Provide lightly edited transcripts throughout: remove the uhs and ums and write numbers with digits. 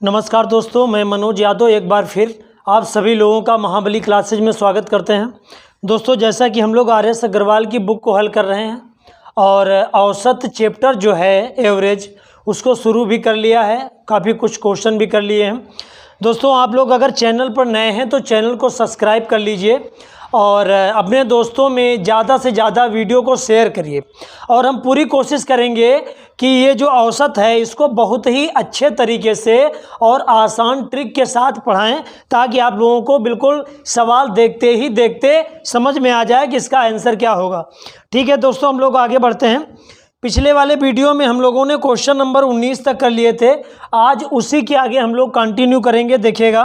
नमस्कार दोस्तों, मैं मनोज यादव एक बार फिर आप सभी लोगों का महाबली क्लासेज में स्वागत करते हैं। दोस्तों, जैसा कि हम लोग आर.एस. अग्रवाल की बुक को हल कर रहे हैं और औसत चैप्टर जो है एवरेज उसको शुरू भी कर लिया है, काफ़ी कुछ क्वेश्चन भी कर लिए हैं। दोस्तों, आप लोग अगर चैनल पर नए हैं तो चैनल को सब्सक्राइब कर लीजिए और अपने दोस्तों में ज़्यादा से ज़्यादा वीडियो को शेयर करिए। और हम पूरी कोशिश करेंगे कि ये जो औसत है इसको बहुत ही अच्छे तरीके से और आसान ट्रिक के साथ पढ़ाएं, ताकि आप लोगों को बिल्कुल सवाल देखते ही देखते समझ में आ जाए कि इसका आंसर क्या होगा। ठीक है दोस्तों, हम लोग आगे बढ़ते हैं। पिछले वाले वीडियो में हम लोगों ने क्वेश्चन नंबर 19 तक कर लिए थे। आज उसी के आगे हम लोग कंटिन्यू करेंगे। देखिएगा,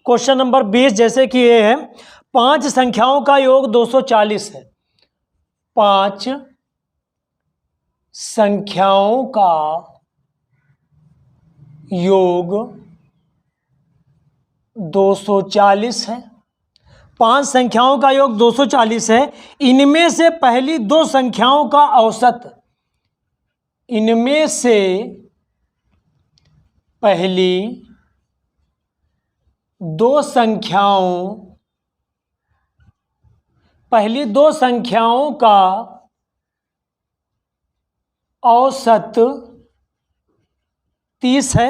क्वेश्चन नंबर 20 जैसे कि ये है, 5 संख्याओं का योग 240 है। 5 संख्याओं का योग 240 है। 5 संख्याओं का योग 240 है। इनमें से पहली 2 संख्याओं का औसत, इनमें से पहली 2 संख्याओं का औसत 30 है।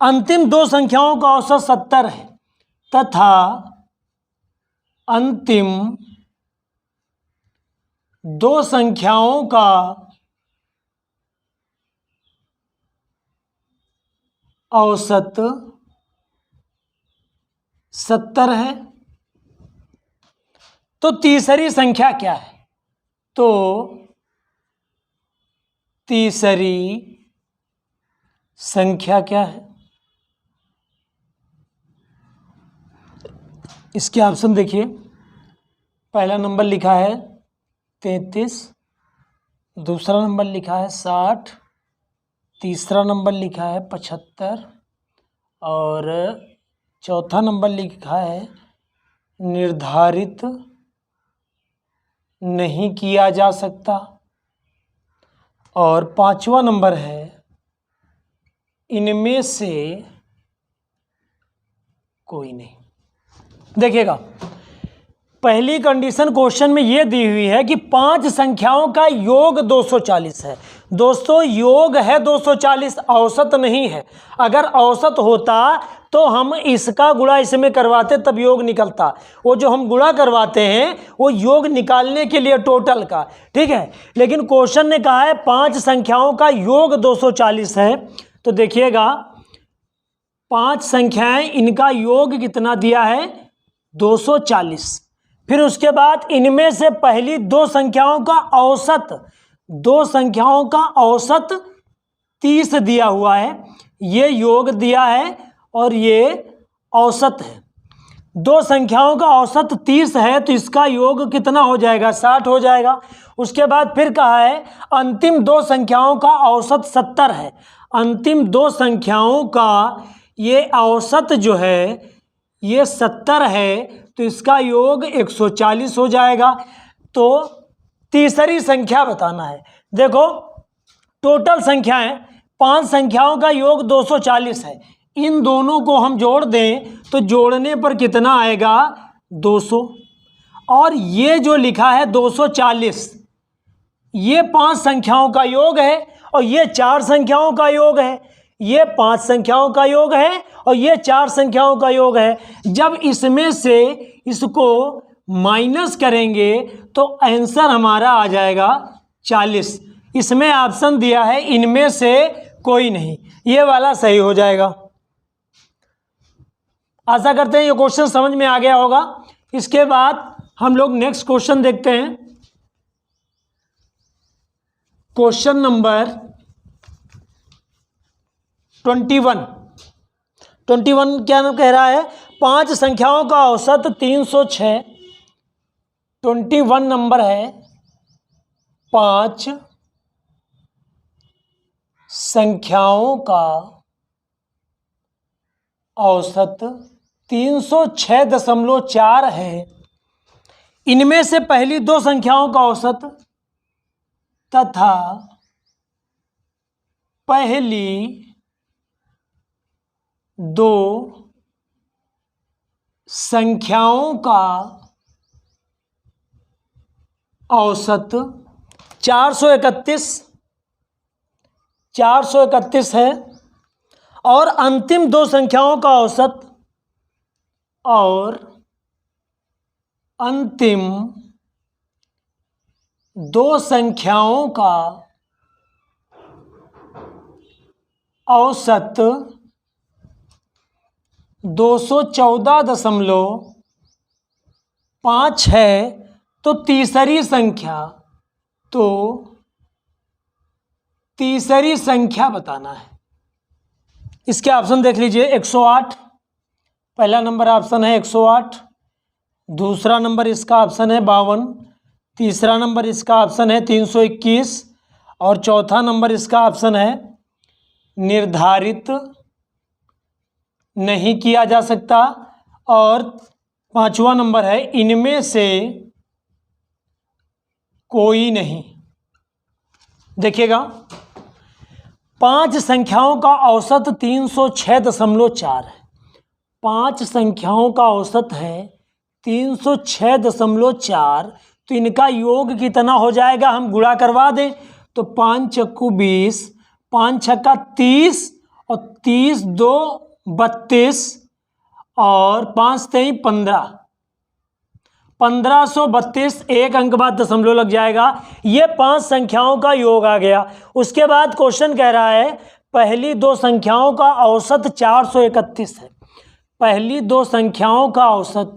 अंतिम 2 संख्याओं का औसत 70 है तथा अंतिम 2 संख्याओं का औसत 70 है। तो तीसरी संख्या क्या है? तो तीसरी संख्या क्या है? इसके ऑप्शन देखिए। पहला नंबर लिखा है 33, दूसरा नंबर लिखा है 60, तीसरा नंबर लिखा है 75 और चौथा नंबर लिखा है निर्धारित नहीं किया जा सकता और 5वां नंबर है इनमें से कोई नहीं। देखिएगा, पहली कंडीशन क्वेश्चन में ये दी हुई है कि 5 संख्याओं का योग 240 है। दोस्तों, योग है 240, औसत नहीं है। अगर औसत होता तो हम इसका गुणा इसमें करवाते तब योग निकलता। वो जो हम गुणा करवाते हैं वो योग निकालने के लिए टोटल का, ठीक है। लेकिन क्वेश्चन ने कहा है 5 संख्याओं का योग 240 है। तो देखिएगा, 5 संख्याएं, इनका योग कितना दिया है? 240। फिर उसके बाद इनमें से पहली 2 संख्याओं का औसत, 2 संख्याओं का औसत 30 दिया हुआ है। ये योग दिया है और ये औसत है। 2 संख्याओं का औसत 30 है तो इसका योग कितना हो जाएगा? 60 हो जाएगा। उसके बाद फिर कहा है अंतिम 2 संख्याओं का औसत 70 है। अंतिम 2 संख्याओं का ये औसत जो है ये 70 है, तो इसका योग 140 हो जाएगा। तो तीसरी संख्या बताना है। देखो, टोटल संख्याएं 5 संख्याओं का योग 240 है। इन दोनों को हम जोड़ दें तो जोड़ने पर कितना आएगा? 200। और ये जो लिखा है 240, ये 5 संख्याओं का योग है और ये 4 संख्याओं का योग है। ये 5 संख्याओं का योग है और ये 4 संख्याओं का योग है। जब इसमें से इसको माइनस करेंगे तो आंसर हमारा आ जाएगा 40। इसमें ऑप्शन दिया है इनमें से कोई नहीं, ये वाला सही हो जाएगा। आशा करते हैं ये क्वेश्चन समझ में आ गया होगा। इसके बाद हम लोग नेक्स्ट क्वेश्चन देखते हैं। क्वेश्चन नंबर 21 क्या कह रहा है? 5 संख्याओं का औसत 306। 21 नंबर है, 5 संख्याओं का औसत 306.4 है। इनमें से पहली 2 संख्याओं का औसत तथा पहली दो संख्याओं का औसत 431 है और अंतिम दो संख्याओं का औसत औसत 214.5 है। तो तीसरी संख्या बताना है। इसके ऑप्शन देख लीजिए। 108 पहला नंबर ऑप्शन है 108, दूसरा नंबर इसका ऑप्शन है 52, तीसरा नंबर इसका ऑप्शन है 321 और चौथा नंबर इसका ऑप्शन है निर्धारित नहीं किया जा सकता और पांचवा नंबर है इनमें से कोई नहीं। देखिएगा, 5 संख्याओं का औसत 306.4 है। 5 संख्याओं का औसत है 306.4, तो इनका योग कितना हो जाएगा, हम गुणा करवा दें तो 5 चक्कू 20, 5 छक्का 30 और 30 2 32 और 5 3 15, 1532 एक अंक बाद दशमलव लग जाएगा। ये 5 संख्याओं का योग आ गया। उसके बाद क्वेश्चन कह रहा है पहली दो संख्याओं का औसत 431 है। पहली दो संख्याओं का औसत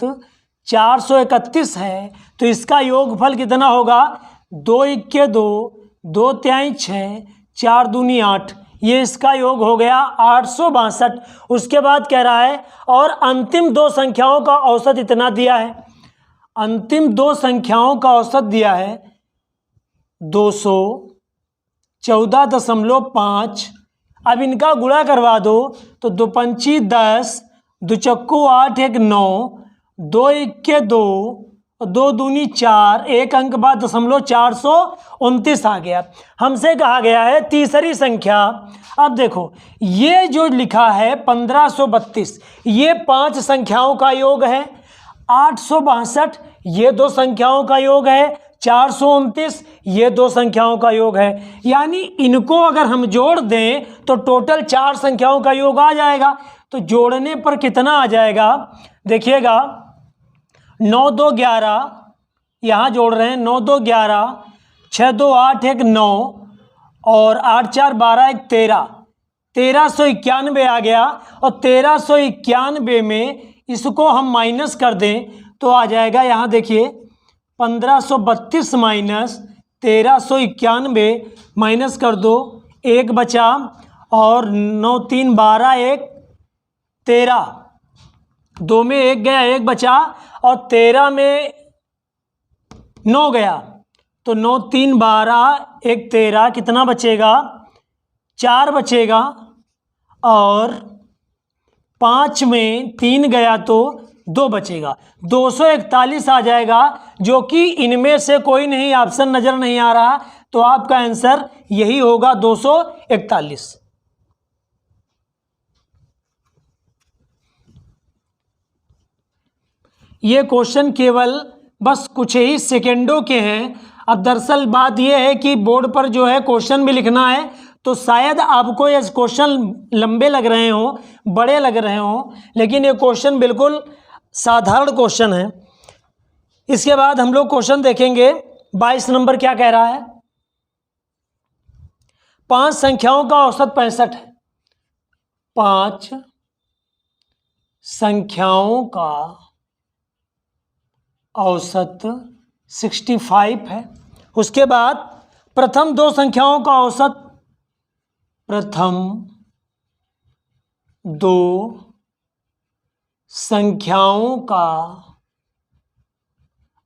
431 है, तो इसका योगफल कितना होगा, 2 1 2, 2 3 6, 4 दूनी 8, ये इसका योग हो गया 862। उसके बाद कह रहा है और अंतिम दो संख्याओं का औसत इतना दिया है। अंतिम दो संख्याओं का औसत दिया है 214.5। अब इनका गुणा करवा दो तो 2 पंची 10, 2 चक्कू 8 1 9, 2 1 2 और 2 दूनी 4, एक अंक बाद दशमलव 429 आ गया। हमसे कहा गया है तीसरी संख्या। अब देखो ये जो लिखा है 1532, ये 5 संख्याओं का योग है। 862 ये दो संख्याओं का योग है। 429 ये दो संख्याओं का योग है। यानी इनको अगर हम जोड़ दें तो टोटल 4 संख्याओं का योग आ जाएगा। तो जोड़ने पर कितना आ जाएगा, देखिएगा 9 2 11, यहाँ जोड़ रहे हैं 9 2 11, 6 2 8 1 9 और 8 4 12 1 13, 1391 आ गया। और 1391 में इसको हम माइनस कर दें तो आ जाएगा, यहाँ देखिए 1532 माइनस 1391 माइनस कर दो, एक बचा और 9 3 12 1 13, 2 में 1 गया, 1 बचा और 13 में 9 गया, तो 9 3 12 1 13, कितना बचेगा, 4 बचेगा और 5 में 3 गया तो 2 बचेगा, 241 आ जाएगा, जो कि इनमें से कोई नहीं, ऑप्शन नजर नहीं आ रहा। तो आपका आंसर यही होगा 241। ये क्वेश्चन केवल बस कुछ ही सेकेंडों के हैं। अब दरअसल बात यह है कि बोर्ड पर जो है क्वेश्चन भी लिखना है, तो शायद आपको ये क्वेश्चन लंबे लग रहे हों, बड़े लग रहे हों, लेकिन ये क्वेश्चन बिल्कुल साधारण क्वेश्चन है। इसके बाद हम लोग क्वेश्चन देखेंगे 22 नंबर क्या कह रहा है। 5 संख्याओं का औसत 65 है। 5 संख्याओं का औसत 65 है। उसके बाद प्रथम दो संख्याओं का औसत, प्रथम दो संख्याओं का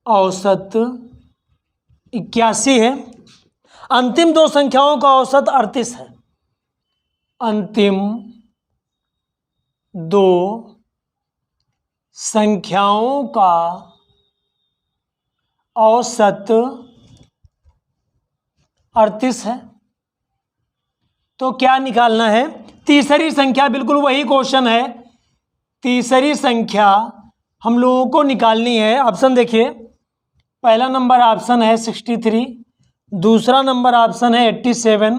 औसत 81 है। अंतिम दो संख्याओं का औसत 38 है। अंतिम दो संख्याओं का औसत 38 है। तो क्या निकालना है? तीसरी संख्या, बिल्कुल वही क्वेश्चन है। तीसरी संख्या हम लोगों को निकालनी है। ऑप्शन देखिए, पहला नंबर ऑप्शन है 63, दूसरा नंबर ऑप्शन है 87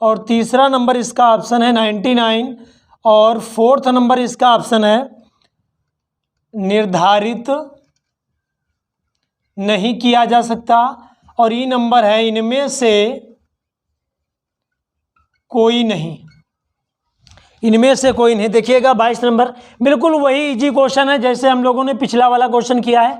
और तीसरा नंबर इसका ऑप्शन है 99 और फोर्थ नंबर इसका ऑप्शन है निर्धारित नहीं किया जा सकता और ये नंबर है इनमें से कोई नहीं। इनमें से कोई नहीं। देखिएगा 22 नंबर बिल्कुल वही इजी क्वेश्चन है जैसे हम लोगों ने पिछला वाला क्वेश्चन किया है।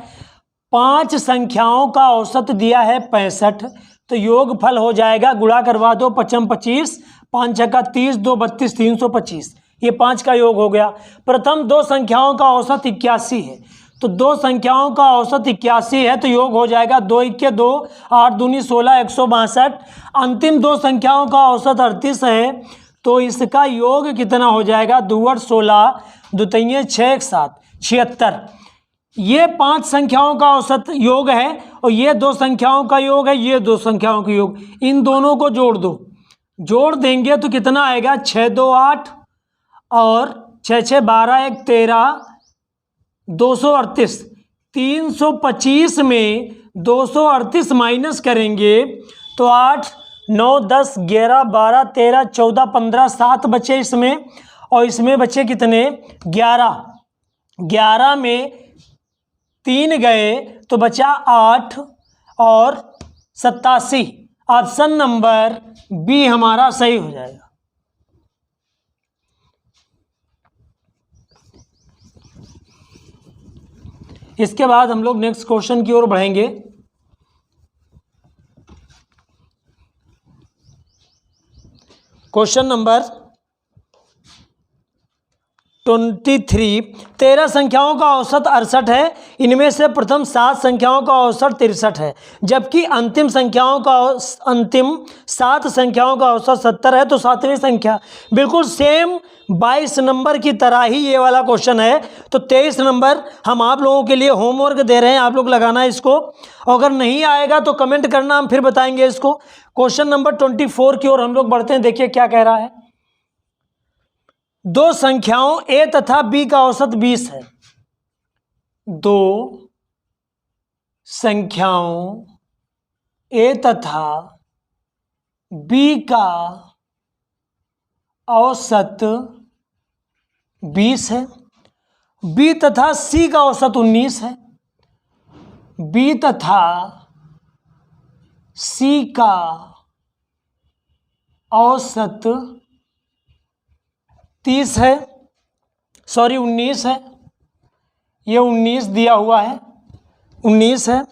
5 संख्याओं का औसत दिया है 65, तो योगफल हो जाएगा, गुणा करवा दो, 5 25, 5 छक्का 30, 2 32, 325, ये 5 का योग हो गया। प्रथम 2 संख्याओं का औसत 81 है, तो 2 संख्याओं का औसत 81 है तो योग हो जाएगा 2 1 2, 8 दूनी 16, 162। अंतिम 2 संख्याओं का औसत 38 है तो इसका योग कितना हो जाएगा? 2 8 16, 2 3 6 7, 76। ये 5 संख्याओं का औसत योग है और ये 2 संख्याओं का योग है, ये 2 संख्याओं का योग। इन दोनों को जोड़ दो, जोड़ देंगे तो कितना आएगा? 6 2 8 और 6 6 12 1 13, 238। 325 में 238 माइनस करेंगे तो 8 9 10 11 12 13 14 15 7 बचे इसमें और इसमें बचे कितने? 11। 11 में 3 गए तो बचा 8 और 87। ऑप्शन नंबर बी हमारा सही हो जाएगा। इसके बाद हम लोग नेक्स्ट क्वेश्चन की ओर बढ़ेंगे। Question number 23। 13 संख्याओं का औसत 68 है, इनमें से प्रथम 7 संख्याओं का औसत 63 है, जबकि अंतिम 7 संख्याओं का औसत 70 है। तो 7वीं संख्या बिल्कुल सेम 22 नंबर की तरह ही ये वाला क्वेश्चन है। तो 23 नंबर हम आप लोगों के लिए होमवर्क दे रहे हैं, आप लोग लगाना है इसको। अगर नहीं आएगा तो कमेंट करना, हम फिर बताएंगे इसको। क्वेश्चन नंबर 24 की ओर हम लोग बढ़ते हैं। देखिए क्या कह रहा है। 2 संख्याओं a तथा b का औसत 20 है। 2 संख्याओं a तथा b का औसत 20 है। b तथा c का औसत 19 है। b तथा c का औसत 30 है, सॉरी 19 है, ये 19 दिया हुआ है, 19 है।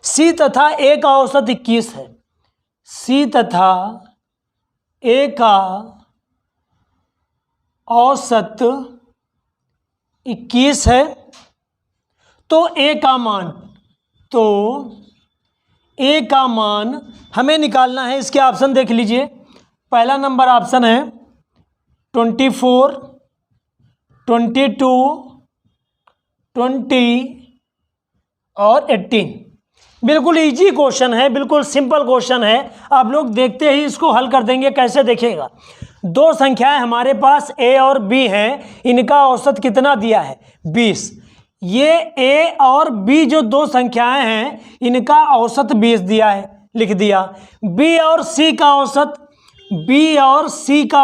c तथा a का औसत 21 है। c तथा a का औसत 21 है। तो a का मान हमें निकालना है। इसके ऑप्शन देख लीजिए। पहला नंबर ऑप्शन है 24, 22, 20 और 18। बिल्कुल इजी क्वेश्चन है, बिल्कुल सिंपल क्वेश्चन है। आप लोग देखते ही इसको हल कर देंगे। कैसे देखिएगा। 2 संख्याएं हमारे पास a और b हैं, इनका औसत कितना दिया है? 20। ये a और b जो 2 संख्याएं हैं इनका औसत 20 दिया है, लिख दिया। b और c का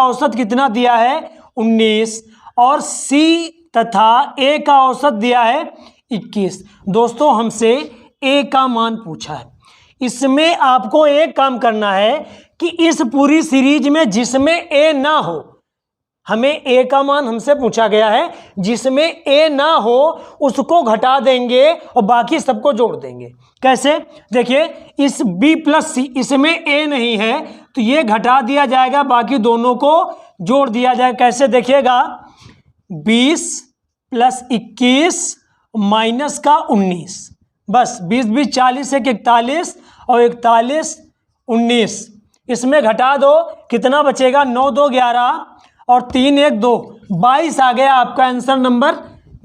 औसत कितना दिया है? 19 और c तथा a का औसत दिया है 21। दोस्तों हमसे a का मान पूछा है। इसमें आपको एक काम करना है कि इस पूरी सीरीज में जिसमें a ना हो, हमें a का मान हमसे पूछा गया है, जिसमें a ना हो उसको घटा देंगे और बाकी सबको जोड़ देंगे। कैसे? देखिए, इस b प्लस c, इसमें a नहीं है तो ये घटा दिया जाएगा, बाकी दोनों को जोड़ दिया जाए। कैसे देखिएगा। 20 प्लस 21 माइनस का 19, बस 20 20 40 एक 41 और 41 19। इसमें घटा दो, कितना बचेगा? 9 2 11 और 3 1 2, 22 आ गया। आपका आंसर नंबर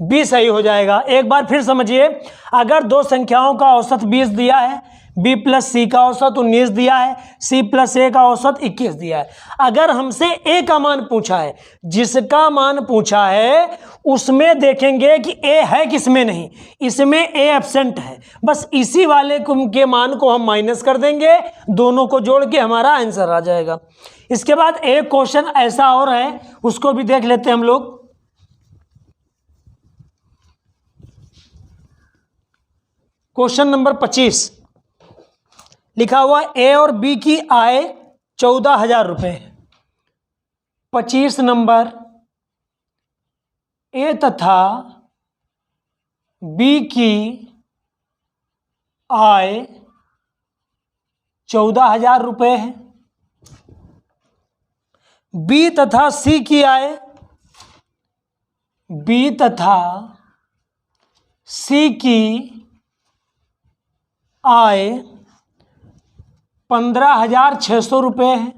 20 सही हो जाएगा। एक बार फिर समझिए। अगर 2 संख्याओं का औसत 20 दिया है, बी प्लस सी का औसत 19 दिया है, सी प्लस ए का औसत 21 दिया है। अगर हमसे ए का मान पूछा है, जिसका मान पूछा है उसमें देखेंगे कि ए है किसमें नहीं, इसमें ए एब्सेंट है, बस इसी वाले के मान को हम माइनस कर देंगे, दोनों को जोड़ के हमारा आंसर आ जाएगा। इसके बाद एक क्वेश्चन ऐसा और है, उसको भी देख लेते हैं हम लोग। क्वेश्चन नंबर 25 लिखा हुआ ए और बी की आय 14,000 रुपये। 25 नंबर, ए तथा बी की आय 14,000 रुपये है। बी तथा सी की आय, बी तथा सी की आय 15,600 रुपये है।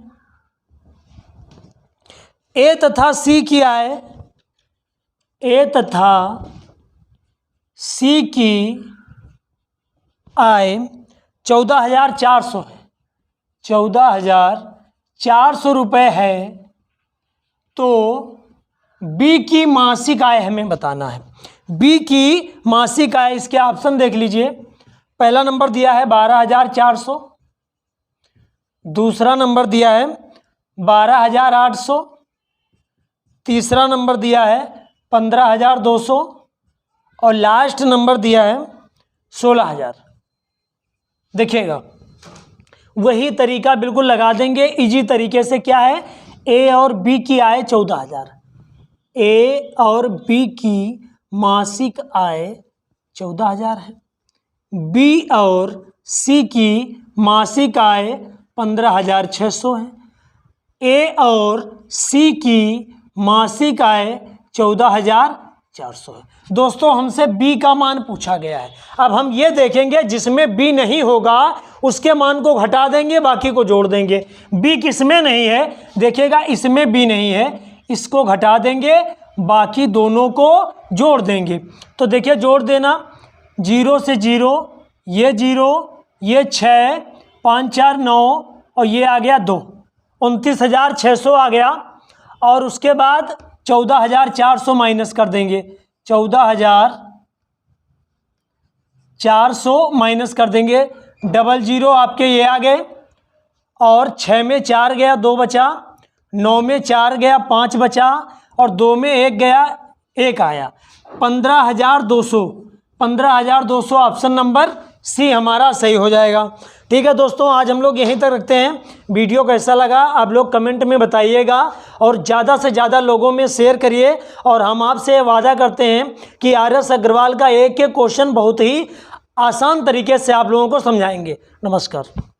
ए तथा सी की आय, ए तथा सी की आय 14,400 है, 14,400 रुपये है। तो बी की मासिक आय हमें बताना है। बी की मासिक आय, इसके ऑप्शन देख लीजिए। पहला नंबर दिया है 12,400, दूसरा नंबर दिया है 12,800, तीसरा नंबर दिया है 15,200 और लास्ट नंबर दिया है 16,000। देखिएगा, वही तरीका बिल्कुल लगा देंगे इजी तरीके से। क्या है, ए और बी की आय 14,000, ए और बी की मासिक आय 14,000 है, बी और सी की मासिक आय 15,600 है, ए और सी की मासिक आय 14,400 है। दोस्तों, हमसे बी का मान पूछा गया है। अब हम ये देखेंगे जिसमें बी नहीं होगा उसके मान को घटा देंगे, बाकी को जोड़ देंगे। बी किसमें नहीं है, देखिएगा इसमें बी नहीं है, इसको घटा देंगे, बाकी दोनों को जोड़ देंगे। तो देखिए जोड़ देना, 0 से 0, ये 0, ये 6, 5 4 9 और ये आ गया 2, 29,600 आ गया। और उसके बाद 14,400 माइनस कर देंगे, 14,400 माइनस कर देंगे, 00 आपके ये आ गए, और 6 में 4 गया 2 बचा, 9 में 4 गया 5 बचा, और 2 में 1 गया 1 आया, 15,200। 15,200 ऑप्शन नंबर सी हमारा सही हो जाएगा। ठीक है दोस्तों, आज हम लोग यहीं तक रखते हैं। वीडियो कैसा लगा आप लोग कमेंट में बताइएगा और ज़्यादा से ज़्यादा लोगों में शेयर करिए। और हम आपसे वादा करते हैं कि आर.एस. अग्रवाल का एक क्वेश्चन बहुत ही आसान तरीके से आप लोगों को समझाएंगे। नमस्कार।